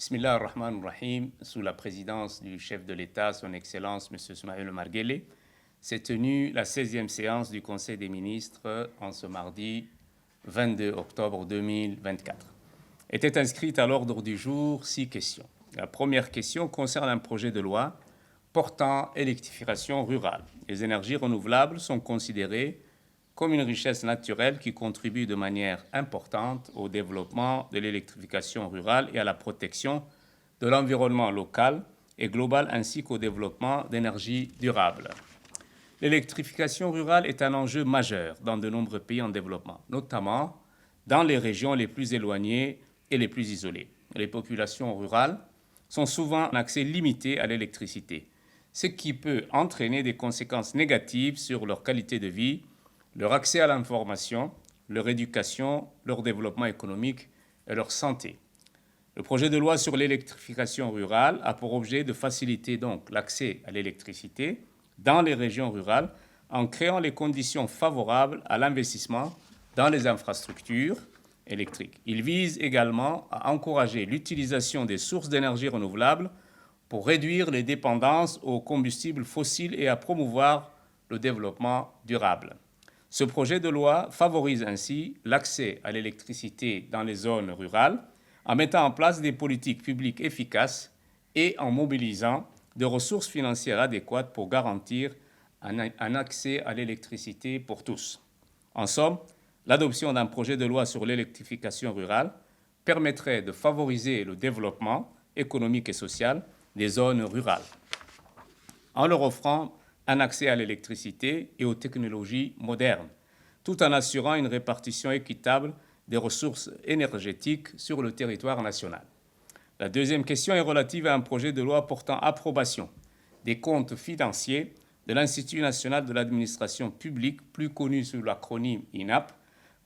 Bismillah ar-Rahman ar-Rahim, sous la présidence du chef de l'État, son Excellence M. Soumaïl Omar Guelleh, s'est tenue la 16e séance du Conseil des ministres en ce mardi 22 octobre 2024. Étaient inscrites à l'ordre du jour 6 questions. La première question concerne un projet de loi portant électrification rurale. Les énergies renouvelables sont considérées comme une richesse naturelle qui contribue de manière importante au développement de l'électrification rurale et à la protection de l'environnement local et global ainsi qu'au développement d'énergies durables. L'électrification rurale est un enjeu majeur dans de nombreux pays en développement, notamment dans les régions les plus éloignées et les plus isolées. Les populations rurales sont souvent en accès limité à l'électricité, ce qui peut entraîner des conséquences négatives sur leur qualité de vie, leur accès à l'information, leur éducation, leur développement économique et leur santé. Le projet de loi sur l'électrification rurale a pour objet de faciliter donc l'accès à l'électricité dans les régions rurales en créant les conditions favorables à l'investissement dans les infrastructures électriques. Il vise également à encourager l'utilisation des sources d'énergie renouvelables pour réduire les dépendances aux combustibles fossiles et à promouvoir le développement durable. Ce projet de loi favorise ainsi l'accès à l'électricité dans les zones rurales en mettant en place des politiques publiques efficaces et en mobilisant des ressources financières adéquates pour garantir un accès à l'électricité pour tous. En somme, l'adoption d'un projet de loi sur l'électrification rurale permettrait de favoriser le développement économique et social des zones rurales en leur offrant un accès à l'électricité et aux technologies modernes, tout en assurant une répartition équitable des ressources énergétiques sur le territoire national. La deuxième question est relative à un projet de loi portant approbation des comptes financiers de l'Institut national de l'administration publique, plus connu sous l'acronyme INAP,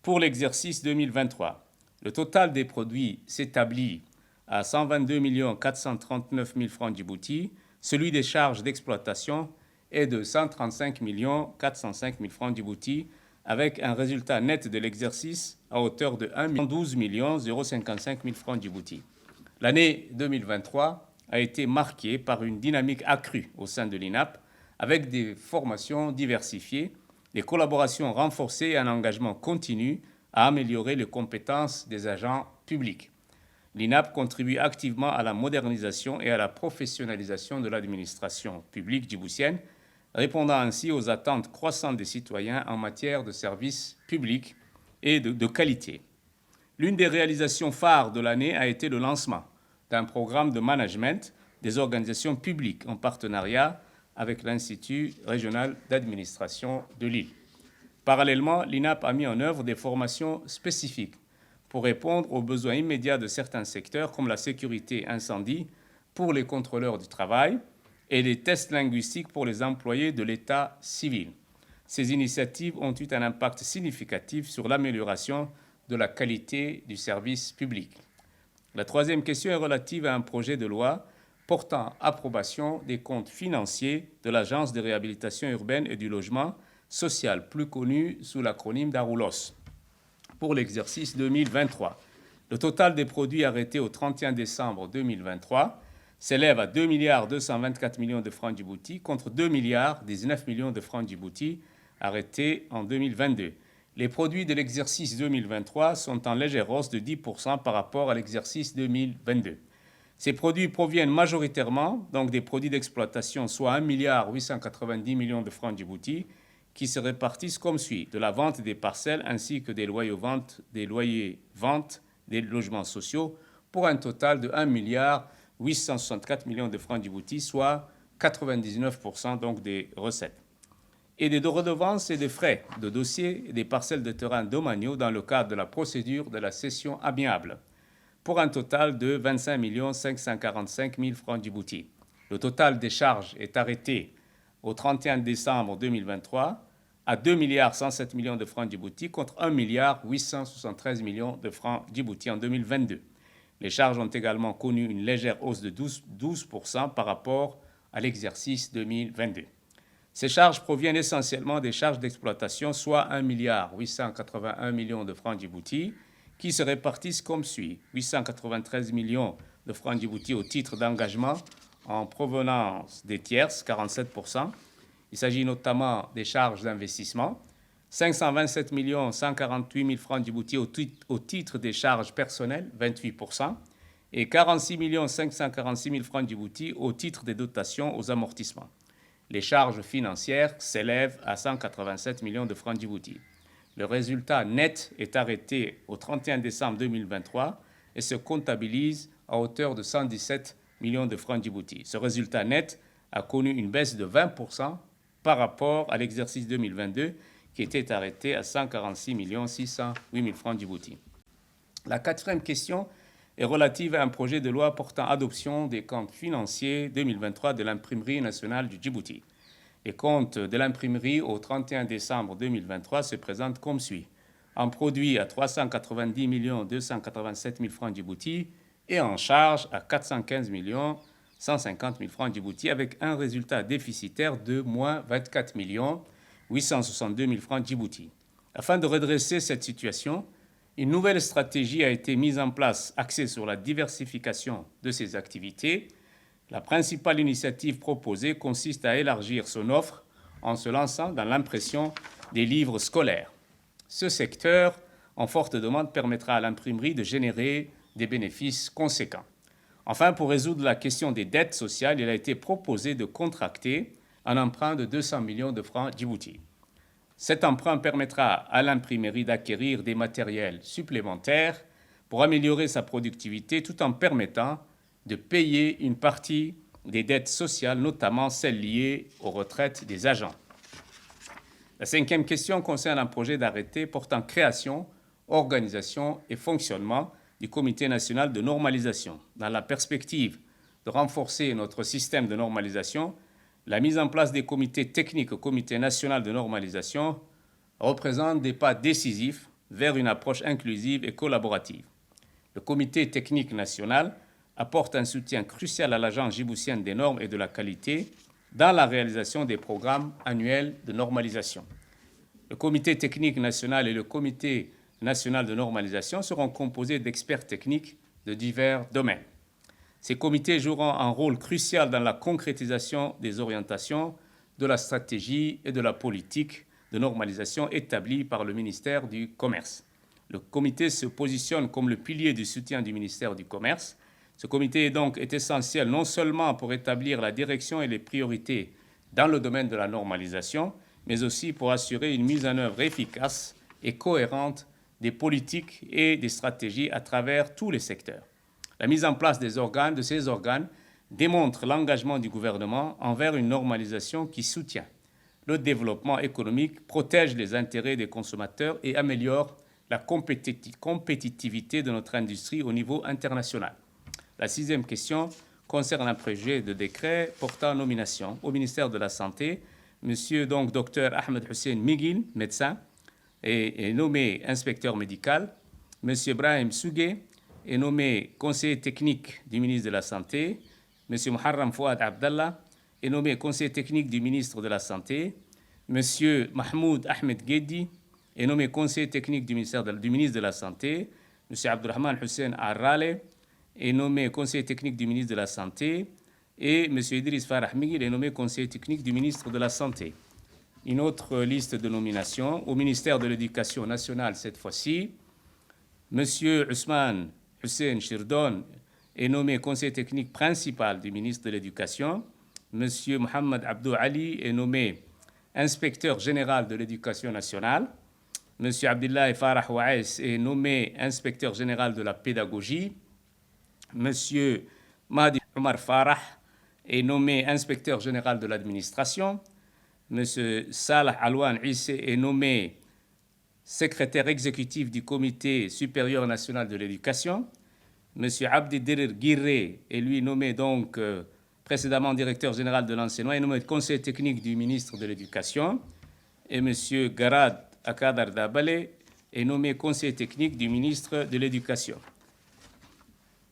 pour l'exercice 2023. Le total des produits s'établit à 122 439 000 francs djibouti, celui des charges d'exploitation est de 135 405 000 francs djibouti, avec un résultat net de l'exercice à hauteur de 112 055 000 francs djibouti. L'année 2023 a été marquée par une dynamique accrue au sein de l'INAP, avec des formations diversifiées, des collaborations renforcées et un engagement continu à améliorer les compétences des agents publics. L'INAP contribue activement à la modernisation et à la professionnalisation de l'administration publique djiboutienne, répondant ainsi aux attentes croissantes des citoyens en matière de services publics et de qualité. L'une des réalisations phares de l'année a été le lancement d'un programme de management des organisations publiques en partenariat avec l'Institut régional d'administration de l'île. Parallèlement, l'INAP a mis en œuvre des formations spécifiques pour répondre aux besoins immédiats de certains secteurs comme la sécurité incendie pour les contrôleurs du travail et les tests linguistiques pour les employés de l'État civil. Ces initiatives ont eu un impact significatif sur l'amélioration de la qualité du service public. La troisième question est relative à un projet de loi portant approbation des comptes financiers de l'Agence de réhabilitation urbaine et du logement social, plus connue sous l'acronyme d'ARULOS, pour l'exercice 2023. Le total des produits arrêtés au 31 décembre 2023 s'élève à 2 224 millions de francs djibouti contre 2 19 millions de francs djibouti arrêtés en 2022. Les produits de l'exercice 2023 sont en légère hausse de 10% par rapport à l'exercice 2022. Ces produits proviennent majoritairement donc des produits d'exploitation, soit 1 890 millions de francs djibouti, qui se répartissent comme suit: de la vente des parcelles ainsi que des loyers-ventes des logements sociaux, pour un total de 1 864 millions de francs djibouti, soit 99% donc des recettes, et des redevances et des frais de dossier des parcelles de terrain domaniaux dans le cadre de la procédure de la cession amiable, pour un total de 25 545 000 francs djibouti. Le total des charges est arrêté au 31 décembre 2023 à 2 107 millions de francs djibouti contre 1 873 millions de francs djibouti en 2022. Les charges ont également connu une légère hausse de 12% par rapport à l'exercice 2022. Ces charges proviennent essentiellement des charges d'exploitation, soit 1 881 millions de francs djibouti, qui se répartissent comme suit: 893 millions de francs Djibouti au titre d'engagement en provenance des tierces, 47%. Il s'agit notamment des charges d'investissement, 527 148 000 francs Djibouti au titre des charges personnelles, 28%, et 46 546 000 francs Djibouti au titre des dotations aux amortissements. Les charges financières s'élèvent à 187 millions de francs Djibouti. Le résultat net est arrêté au 31 décembre 2023 et se comptabilise à hauteur de 117 millions de francs Djibouti. Ce résultat net a connu une baisse de 20% par rapport à l'exercice 2022 qui était arrêté à 146 608 000 francs Djibouti. La quatrième question est relative à un projet de loi portant adoption des comptes financiers 2023 de l'Imprimerie nationale du Djibouti. Les comptes de l'imprimerie au 31 décembre 2023 se présentent comme suit. En produit à 390 287 000 francs Djibouti et en charge à 415 150 000 francs Djibouti avec un résultat déficitaire de moins 24 862 000 francs Djibouti. Afin de redresser cette situation, une nouvelle stratégie a été mise en place axée sur la diversification de ces activités. La principale initiative proposée consiste à élargir son offre en se lançant dans l'impression des livres scolaires. Ce secteur, en forte demande, permettra à l'imprimerie de générer des bénéfices conséquents. Enfin, pour résoudre la question des dettes sociales, il a été proposé de contracter un emprunt de 200 millions de francs Djibouti. Cet emprunt permettra à l'imprimerie d'acquérir des matériels supplémentaires pour améliorer sa productivité tout en permettant de payer une partie des dettes sociales, notamment celles liées aux retraites des agents. La cinquième question concerne un projet d'arrêté portant création, organisation et fonctionnement du Comité national de normalisation. Dans la perspective de renforcer notre système de normalisation, la mise en place des comités techniques au Comité national de normalisation représente des pas décisifs vers une approche inclusive et collaborative. Le Comité technique national apporte un soutien crucial à l'Agence djiboutienne des normes et de la qualité dans la réalisation des programmes annuels de normalisation. Le Comité technique national et le Comité national de normalisation seront composés d'experts techniques de divers domaines. Ces comités joueront un rôle crucial dans la concrétisation des orientations, de la stratégie et de la politique de normalisation établie par le ministère du Commerce. Le comité se positionne comme le pilier du soutien du ministère du Commerce. Ce comité est essentiel non seulement pour établir la direction et les priorités dans le domaine de la normalisation, mais aussi pour assurer une mise en œuvre efficace et cohérente des politiques et des stratégies à travers tous les secteurs. La mise en place de ces organes démontre l'engagement du gouvernement envers une normalisation qui soutient le développement économique, protège les intérêts des consommateurs et améliore la compétitivité de notre industrie au niveau international. La sixième question concerne un projet de décret portant nomination au ministère de la Santé. Monsieur Dr Ahmed Hussein Miguel, médecin, est nommé inspecteur médical. Monsieur Ibrahim Sougué est nommé conseiller technique du ministre de la Santé. Monsieur Muharram Fouad Abdallah est nommé conseiller technique du ministre de la Santé. Monsieur Mahmoud Ahmed Guedi est nommé conseiller technique du ministre de la Santé. Monsieur Abdurrahman Hussein Arrale est nommé conseiller technique du ministre de la Santé. Et M. Idriss Farah Miguel est nommé conseiller technique du ministre de la Santé. Une autre liste de nominations au ministère de l'Éducation nationale cette fois-ci. M. Ousmane Hussein Chirdon est nommé conseiller technique principal du ministre de l'Éducation. M. Mohamed Abdou Ali est nommé inspecteur général de l'Éducation nationale. M. Abdullah Farah Ouaes est nommé inspecteur général de la pédagogie. M. Mahdi Omar Farah est nommé inspecteur général de l'administration. M. Salah Alouane Isse est nommé secrétaire exécutif du Comité supérieur national de l'éducation. M. Abdi Dirir Guiré est lui nommé donc précédemment directeur général de l'enseignement et nommé conseiller technique du ministre de l'Éducation. Et M. Garad Akadar Dabale est nommé conseiller technique du ministre de l'Éducation.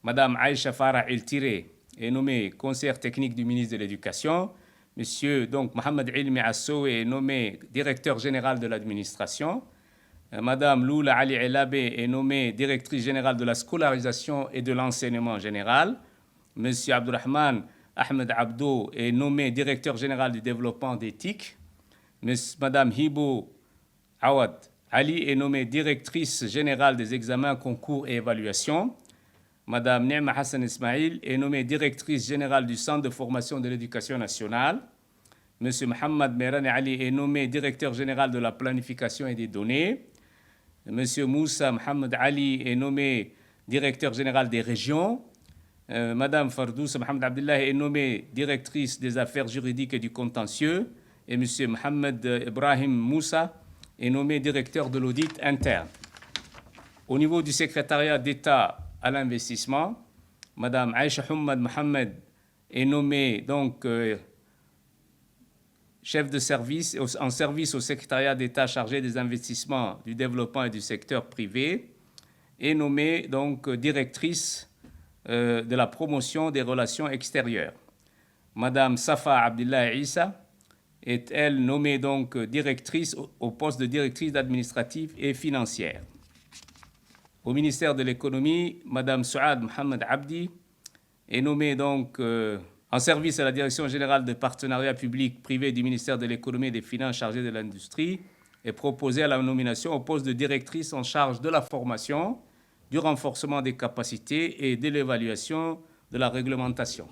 Madame Aïcha Farah El-Tiré est nommé conseillère technique du ministre de l'Éducation. Monsieur Mohamed Ilmi Assowe est nommé directeur général de l'administration. Madame Loula Ali Elabe est nommée directrice générale de la scolarisation et de l'enseignement général. M. Abdurrahman Ahmed Abdo est nommé directeur général du développement d'éthique. Mme Hibo Awad Ali est nommée directrice générale des examens, concours et évaluations. Mme Neema Hassan Ismail est nommée directrice générale du Centre de formation de l'éducation nationale. M. Mohamed Mehrane Ali est nommé directeur général de la planification et des données. M. Moussa Mohamed Ali est nommé directeur général des régions. Mme Fardous Mohamed Abdullah est nommée directrice des affaires juridiques et du contentieux. Et M. Mohamed Ibrahim Moussa est nommé directeur de l'audit interne. Au niveau du secrétariat d'État à l'investissement, Mme Aïcha Hamad Mohamed est nommée donc chef de service, en service au secrétariat d'État chargé des investissements, du développement et du secteur privé, et nommée donc directrice de la promotion des relations extérieures. Madame Safa Abdullah Issa est, elle, nommée donc directrice au poste de directrice administrative et financière. Au ministère de l'économie, Madame Souad Mohamed Abdi est nommée donc en service à la Direction générale de partenariat public-privé du ministère de l'économie et des finances chargée de l'industrie et proposée à la nomination au poste de directrice en charge de la formation, du renforcement des capacités et de l'évaluation de la réglementation.